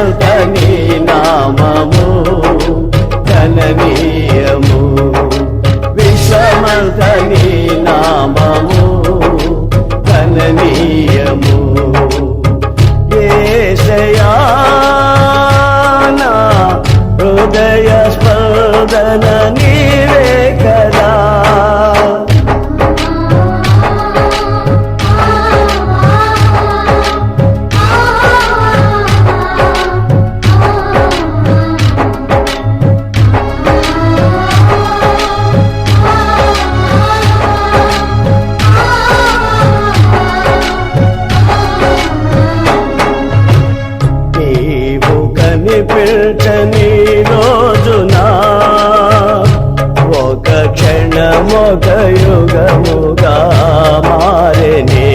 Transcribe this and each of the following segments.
విశ్వమంతని నామము గణనీయము విశ్వమంతని నామము గణనీయము యేసయ్యా నా హృదయ స్పందన నీవే కదా కనిపించని రోజునా ఒక క్షణమొక యుగముగా మారెనే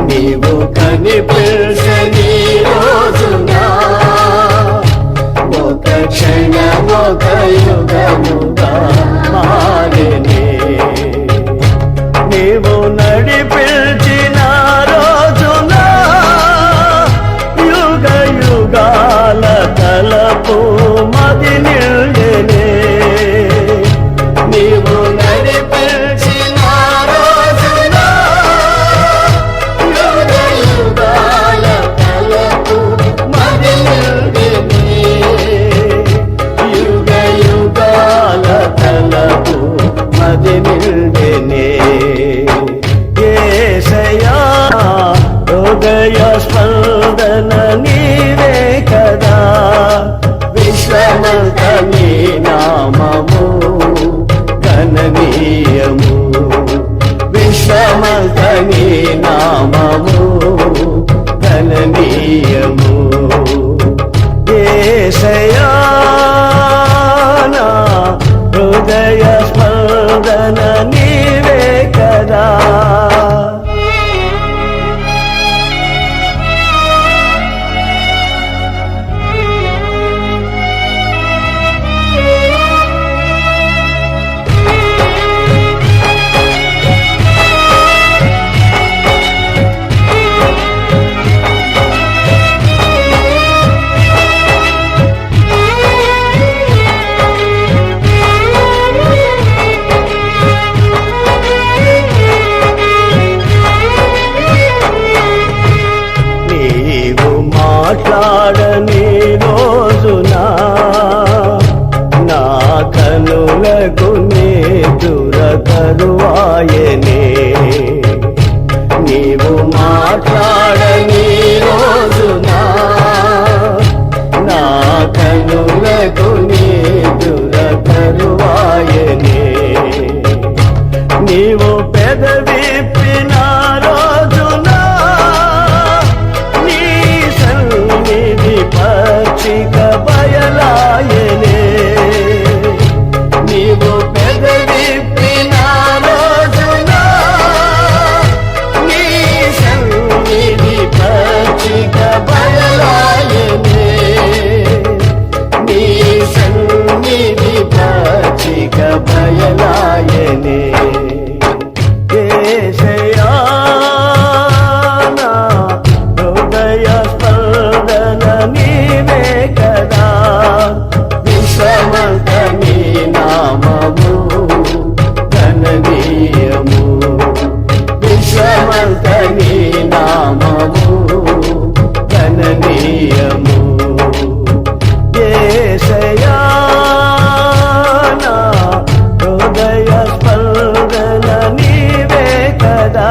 నీవు కనిపించని రోజునా ఒక క్షణమొక యుగముగా మారెనే నీవు నడిపించిన రోజునా యుగాల తలపు మది నిండెనే నీవు నడిపించిన రోజున యుగాల తలపు మది నిండెనే యుగాల తలపు మది నిండెనే యేసయ్యా హృదయ స్పందన నీవే కదా విశ్వమంతని నామము గణనీయము విశ్వమంతని నామము గణనీయము యేసయ్యా నా హృదయ స్పందన నీవే కదా మాట్లాడని రోజునా నా కనులకు నిదుర కరువాయనే నీవు మాట్లాడని రోజునా నా కనులకు నిదుర కరువాయనే నీవు పెదవిప్పిన రోజునా పక్షిక బయలాయనే నీవు పెదవిప్పిన రోజునా నీ సన్నిధి పక్షిక బయలాయనే నీ సన్నిధి పక్షిక బయలాయనే యేసయ్యా నా హృదయ స్పందన నీవే కదా విశ్వమంతని నామము గణనీయము విశ్వమంతని నామము గణనీయము యేసయ్యా నా హృదయ స్పందన నీవే కదా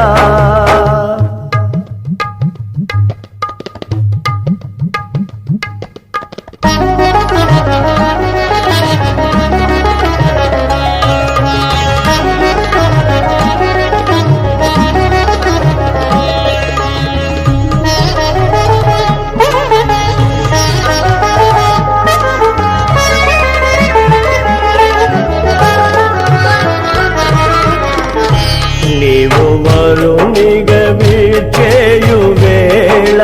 నీవు వరునిగ విచేయు వేళ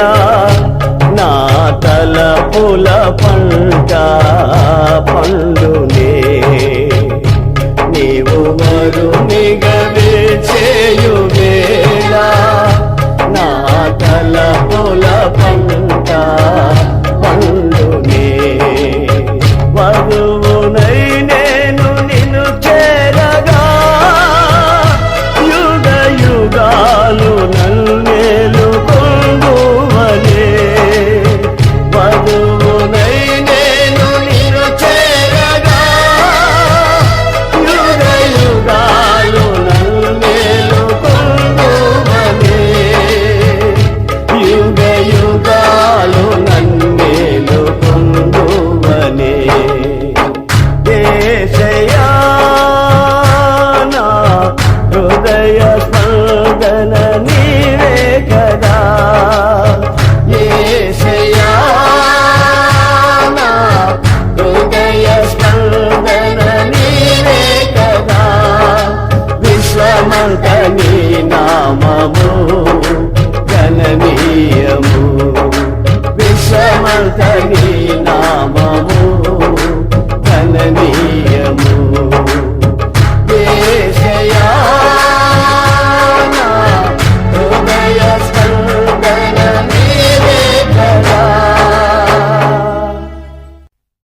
నా తలపుల పంట పండునే నీవు వరునిగ విచేయు వేళ నా తలపుల పంట శాంతని